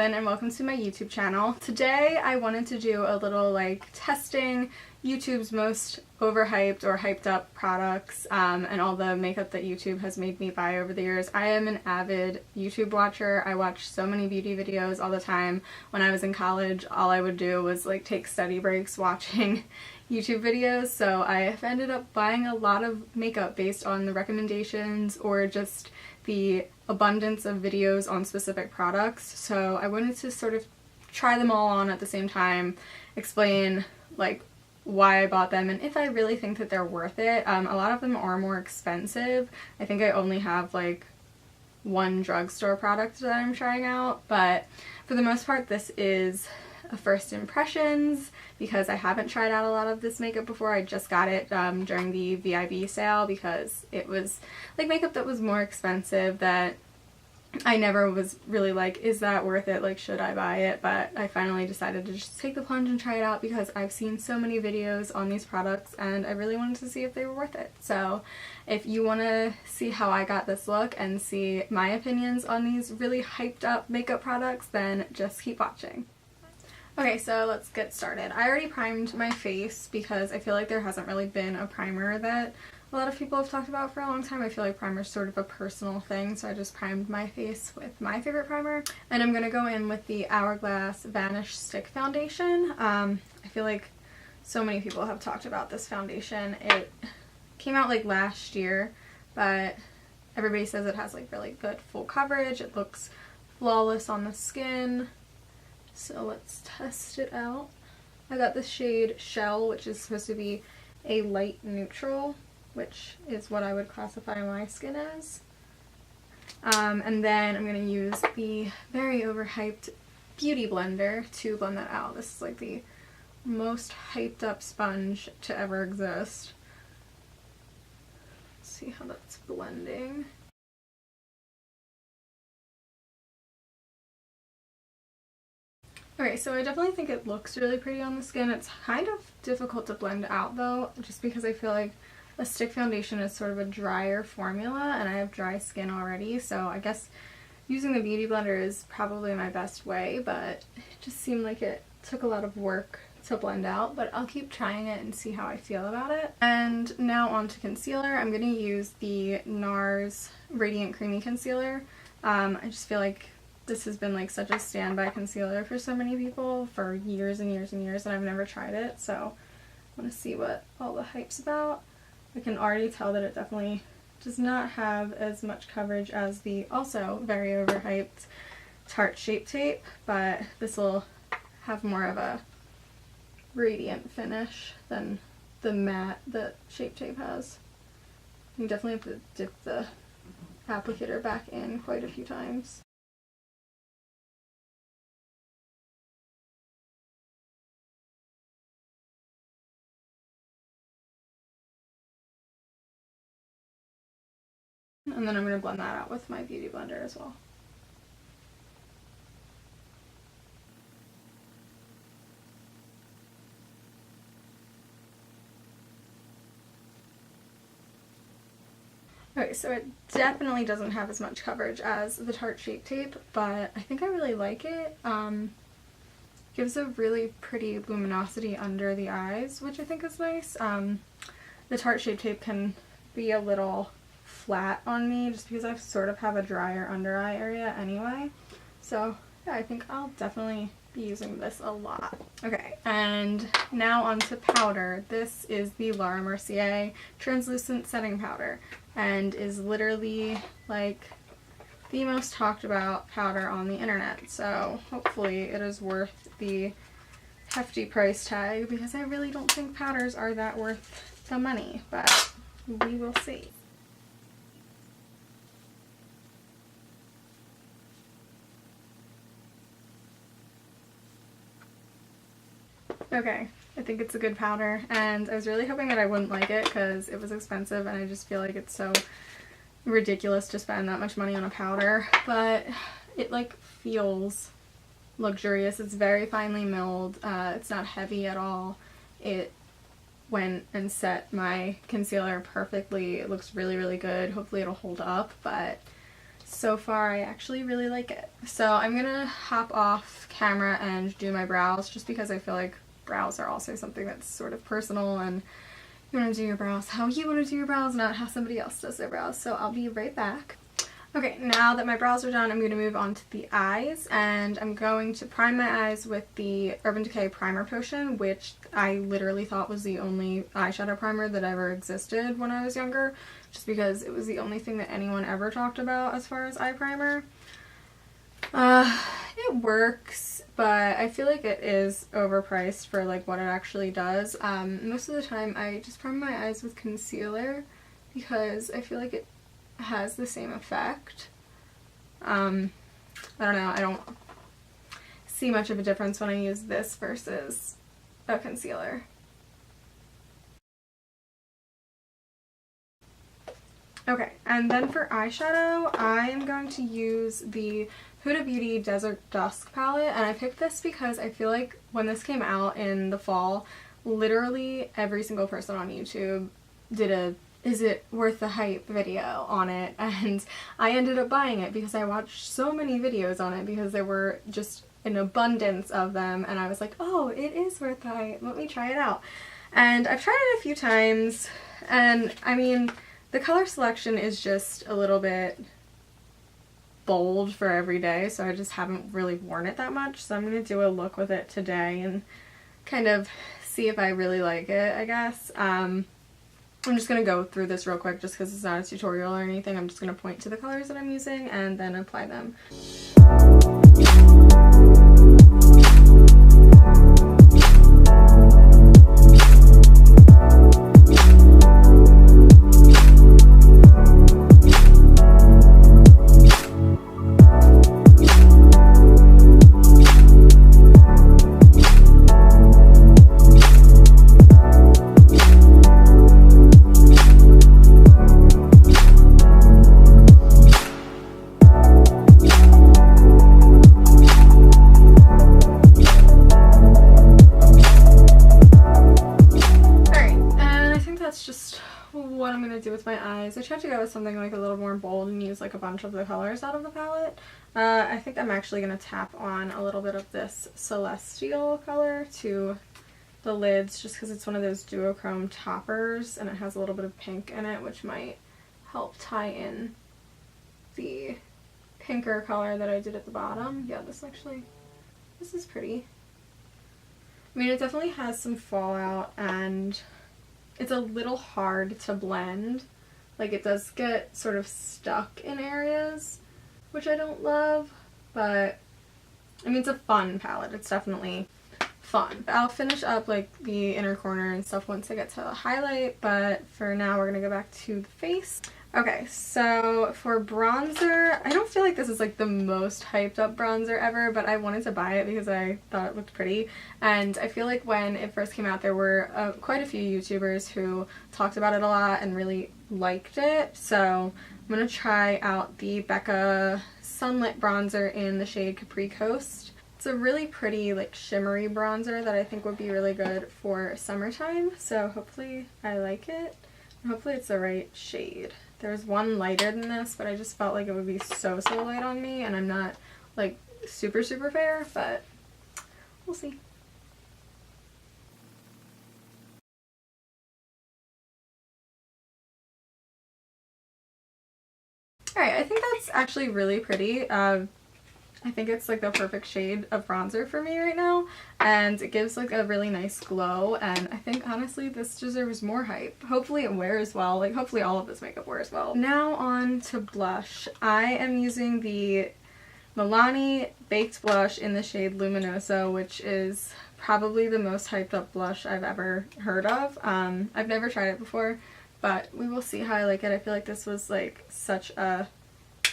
Caitlin and welcome to my YouTube channel. Today I wanted to do a little testing YouTube's most overhyped or hyped up products and all the makeup that YouTube has made me buy over the years. I am an avid YouTube watcher. I watch so many beauty videos all the time. When I was in college, all I would do was take study breaks watching YouTube videos, so I have ended up buying a lot of makeup based on the recommendations or just the abundance of videos on specific products. So I wanted to sort of try them all on at the same time, explain why I bought them and if I really think that they're worth it. A lot of them are more expensive. I think I only have one drugstore product that I'm trying out, but for the most part this is a first impressions because I haven't tried out a lot of this makeup before. I just got it during the VIB sale because it was makeup that was more expensive that I never was really is that worth it? Should I buy it? But I finally decided to just take the plunge and try it out because I've seen so many videos on these products and I really wanted to see if they were worth it. So if you want to see how I got this look and see my opinions on these really hyped up makeup products, then just keep watching. Okay, so let's get started. I already primed my face because I feel like there hasn't really been a primer that a lot of people have talked about for a long time. I feel like primer is sort of a personal thing, so I just primed my face with my favorite primer. And I'm going to go in with the Hourglass Vanish Stick Foundation. I feel like so many people have talked about this foundation. It came out last year, but everybody says it has really good full coverage. It looks flawless on the skin. So let's test it out. I got the shade Shell, which is supposed to be a light neutral, which is what I would classify my skin as. And then I'm going to use the very overhyped Beauty Blender to blend that out. This is the most hyped up sponge to ever exist. Let's see how that's blending. Okay, so I definitely think it looks really pretty on the skin. It's kind of difficult to blend out though, just because I feel like a stick foundation is sort of a drier formula and I have dry skin already, so I guess using the Beauty Blender is probably my best way, but it just seemed like it took a lot of work to blend out, but I'll keep trying it and see how I feel about it. And now on to concealer. I'm going to use the NARS Radiant Creamy Concealer. I just feel like this has been such a standby concealer for so many people for years and years and years, and I've never tried it, so I want to see what all the hype's about. I can already tell that it definitely does not have as much coverage as the also very overhyped Tarte Shape Tape, but this will have more of a radiant finish than the matte that Shape Tape has. You definitely have to dip the applicator back in quite a few times. And then I'm going to blend that out with my Beauty Blender as well. Okay, so it definitely doesn't have as much coverage as the Tarte Shape Tape, but I think I really like it. Gives a really pretty luminosity under the eyes, which I think is nice. The Tarte Shape Tape can be a little flat on me just because I sort of have a drier under eye area anyway. So yeah, I think I'll definitely be using this a lot. Okay, and now onto powder. This is the Laura Mercier Translucent Setting Powder and is literally the most talked about powder on the internet. So hopefully it is worth the hefty price tag because I really don't think powders are that worth the money, but we will see. Okay, I think it's a good powder, and I was really hoping that I wouldn't like it because it was expensive and I just feel like it's so ridiculous to spend that much money on a powder, but it feels luxurious. It's very finely milled. It's not heavy at all. It went and set my concealer perfectly. It looks really, really good. Hopefully it'll hold up, but so far I actually really like it. So I'm gonna hop off camera and do my brows, just because I feel like brows are also something that's sort of personal, and you want to do your brows how you want to do your brows, not how somebody else does their brows. So I'll be right back. Okay, now that my brows are done, I'm going to move on to the eyes, and I'm going to prime my eyes with the Urban Decay Primer Potion, which I literally thought was the only eyeshadow primer that ever existed when I was younger, just because it was the only thing that anyone ever talked about as far as eye primer. It works, but I feel like it is overpriced for like what it actually does. Most of the time I just prime my eyes with concealer because I feel like it has the same effect. I don't know, I don't see much of a difference when I use this versus a concealer. Okay, and then for eyeshadow, I am going to use the Huda Beauty Desert Dusk palette, and I picked this because I feel like when this came out in the fall, literally every single person on YouTube did a "is it worth the hype" video on it, and I ended up buying it because I watched so many videos on it because there were just an abundance of them, and I was like, oh, it is worth the hype, let me try it out. And I've tried it a few times, and I mean, the color selection is just a little bit bold for every day, so I just haven't really worn it that much, so I'm going to do a look with it today and kind of see if I really like it, I guess. I'm just going to go through this real quick just because it's not a tutorial or anything. I'm just going to point to the colors that I'm using and then apply them. What I'm going to do with my eyes. I tried to go with something like a little more bold and use like a bunch of the colors out of the palette. I think I'm actually going to tap on a little bit of this Celestial color to the lids just because it's one of those duochrome toppers and it has a little bit of pink in it, which might help tie in the pinker color that I did at the bottom. Yeah, this is pretty. I mean, it definitely has some fallout and it's a little hard to blend. Like, it does get sort of stuck in areas, which I don't love, but I mean, it's a fun palette. It's definitely fun. I'll finish up like the inner corner and stuff once I get to the highlight, but for now we're gonna go back to the face. Okay, so for bronzer, I don't feel like this is like the most hyped up bronzer ever, but I wanted to buy it because I thought it looked pretty, and I feel like when it first came out there were quite a few YouTubers who talked about it a lot and really liked it, so I'm gonna try out the Becca Sunlit bronzer in the shade Capri Coast. It's a really pretty like shimmery bronzer that I think would be really good for summertime, so hopefully I like it, and hopefully it's the right shade. There's one lighter than this, but I just felt like it would be so light on me, and I'm not like super fair, but we'll see. Alright, I think that's actually really pretty. I think it's like the perfect shade of bronzer for me right now, and it gives like a really nice glow, and I think honestly this deserves more hype. Hopefully it wears well, like hopefully all of this makeup wears well. Now on to blush. I am using the Milani Baked Blush in the shade Luminoso, which is probably the most hyped up blush I've ever heard of. I've never tried it before, but we will see how I like it. I feel like this was like such a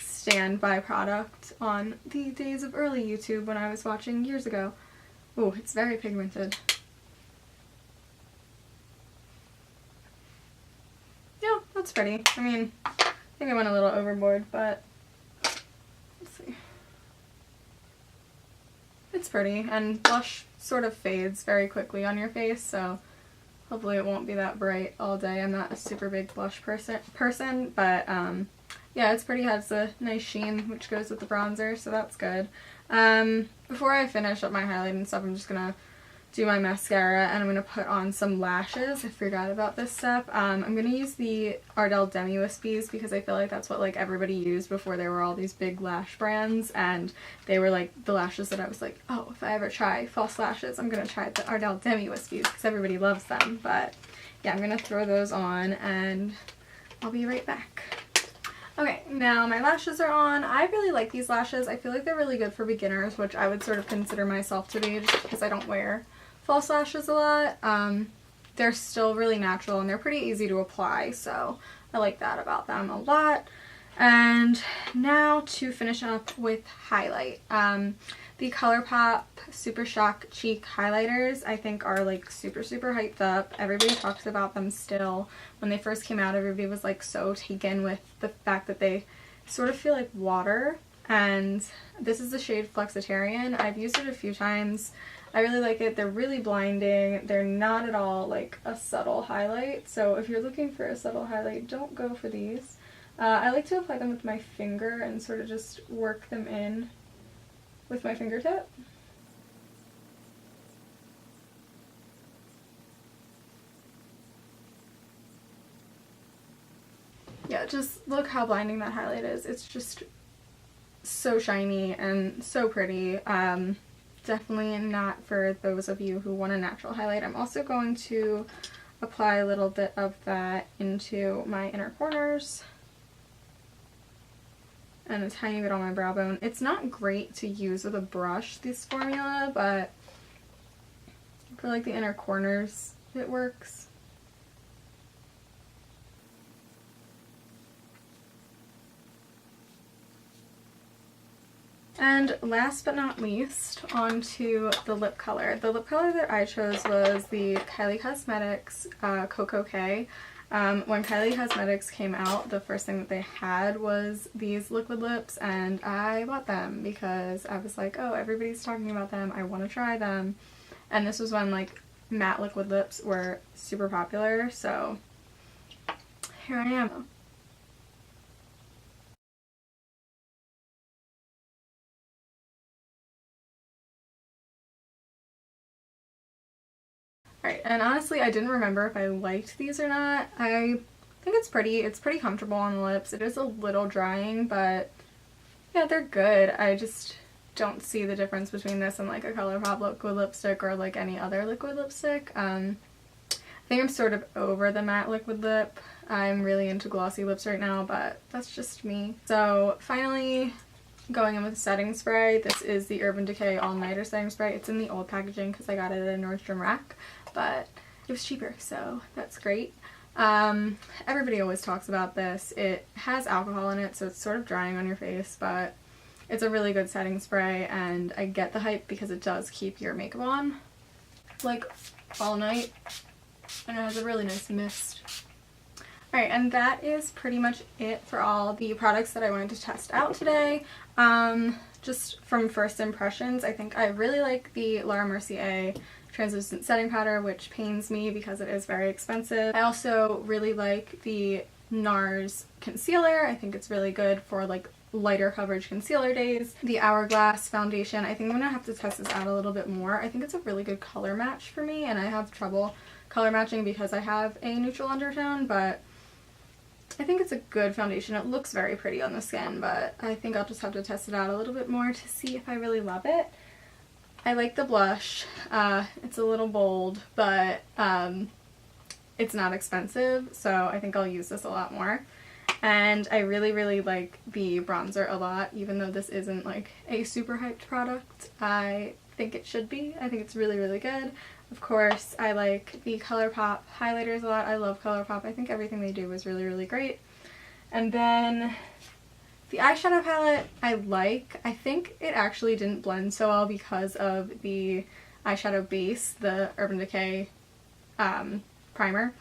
standby product on the days of early YouTube when I was watching years ago. Oh, it's very pigmented. Yeah, that's pretty. I mean, I think I went a little overboard, but let's see. It's pretty, and blush sort of fades very quickly on your face, so hopefully it won't be that bright all day. I'm not a super big blush person, but yeah, it's pretty, has a nice sheen, which goes with the bronzer, so that's good. Before I finish up my highlight and stuff, I'm just gonna do my mascara, and I'm gonna put on some lashes. I forgot about this step. I'm gonna use the Ardell Demi Wispies because I feel like that's what like everybody used before there were all these big lash brands, and they were like the lashes that I was like, oh, if I ever try false lashes, I'm gonna try the Ardell Demi Wispies because everybody loves them. But yeah, I'm gonna throw those on and I'll be right back. Okay, now my lashes are on. I really like these lashes. I feel like they're really good for beginners, which I would sort of consider myself to be just because I don't wear false lashes a lot. They're still really natural and they're pretty easy to apply, so I like that about them a lot. And now to finish up with highlight. The ColourPop Super Shock Cheek highlighters I think are like super hyped up. Everybody talks about them still. When they first came out, everybody was like so taken with the fact that they sort of feel like water. And this is the shade Flexitarian. I've used it a few times. I really like it. They're really blinding. They're not at all like a subtle highlight. So if you're looking for a subtle highlight, don't go for these. I like to apply them with my finger and sort of just work them in with my fingertip. Yeah, just look how blinding that highlight is. It's just so shiny and so pretty. Definitely not for those of you who want a natural highlight. I'm also going to apply a little bit of that into my inner corners and a tiny bit on my brow bone. It's not great to use with a brush, this formula, but for like the inner corners, it works. And last but not least, onto the lip color. The lip color that I chose was the Kylie Cosmetics Cocoa K. When Kylie Cosmetics came out, the first thing that they had was these liquid lips, and I bought them because I was like, oh, everybody's talking about them, I want to try them. And this was when like matte liquid lips were super popular, so here I am. Alright, and honestly I didn't remember if I liked these or not. I think it's pretty comfortable on the lips. It is a little drying, but yeah, they're good. I just don't see the difference between this and like a ColourPop liquid lipstick or like any other liquid lipstick. I think I'm sort of over the matte liquid lip. I'm really into glossy lips right now, but that's just me. So finally going in with setting spray. This is the Urban Decay All Nighter setting spray. It's in the old packaging because I got it at a Nordstrom Rack, but it was cheaper, so that's great. Everybody always talks about this. It has alcohol in it, so it's sort of drying on your face, but it's a really good setting spray, and I get the hype because it does keep your makeup on like all night, and it has a really nice mist. Alright, and that is pretty much it for all the products that I wanted to test out today. Just from first impressions, I think I really like the Laura Mercier translucent setting powder, which pains me because it is very expensive. I also really like the NARS concealer. I think it's really good for like lighter coverage concealer days. The Hourglass foundation, I think I'm gonna have to test this out a little bit more. I think it's a really good color match for me, and I have trouble color matching because I have a neutral undertone, but I think it's a good foundation. It looks very pretty on the skin, but I think I'll just have to test it out a little bit more to see if I really love it. I like the blush. It's a little bold, but it's not expensive, so I think I'll use this a lot more. And I really like the bronzer a lot, even though this isn't like a super hyped product. I think it should be. I think it's really good. Of course, I like the ColourPop highlighters a lot. I love ColourPop. I think everything they do is really great. And then the eyeshadow palette I like. I think it actually didn't blend so well because of the eyeshadow base, the Urban Decay primer.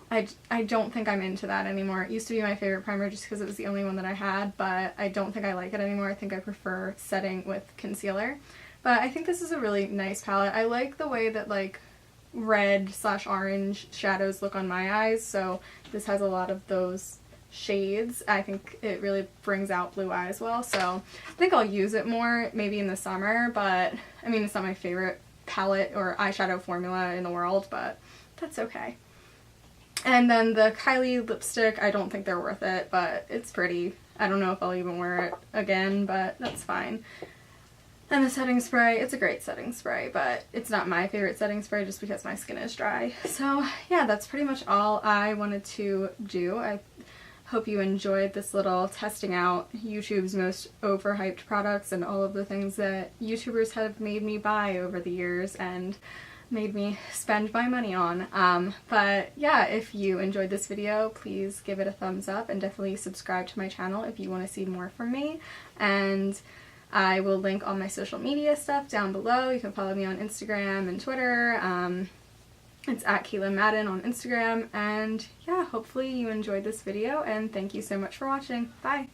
I don't think I'm into that anymore. It used to be my favorite primer just because it was the only one that I had, but I don't think I like it anymore. I think I prefer setting with concealer. But I think this is a really nice palette. I like the way that like red/orange shadows look on my eyes, so this has a lot of those shades. I think it really brings out blue eyes well, so I think I'll use it more maybe in the summer, but I mean, it's not my favorite palette or eyeshadow formula in the world, but that's okay. And then the Kylie lipstick, I don't think they're worth it, but it's pretty. I don't know if I'll even wear it again, but that's fine. And the setting spray, it's a great setting spray, but it's not my favorite setting spray just because my skin is dry. So yeah, that's pretty much all I wanted to do. I hope you enjoyed this little testing out YouTube's most overhyped products and all of the things that YouTubers have made me buy over the years and made me spend my money on. But yeah, if you enjoyed this video, please give it a thumbs up and definitely subscribe to my channel if you want to see more from me. And I will link all my social media stuff down below. You can follow me on Instagram and Twitter. It's at Caitlin Madden on Instagram. And yeah, hopefully you enjoyed this video, and thank you so much for watching. Bye!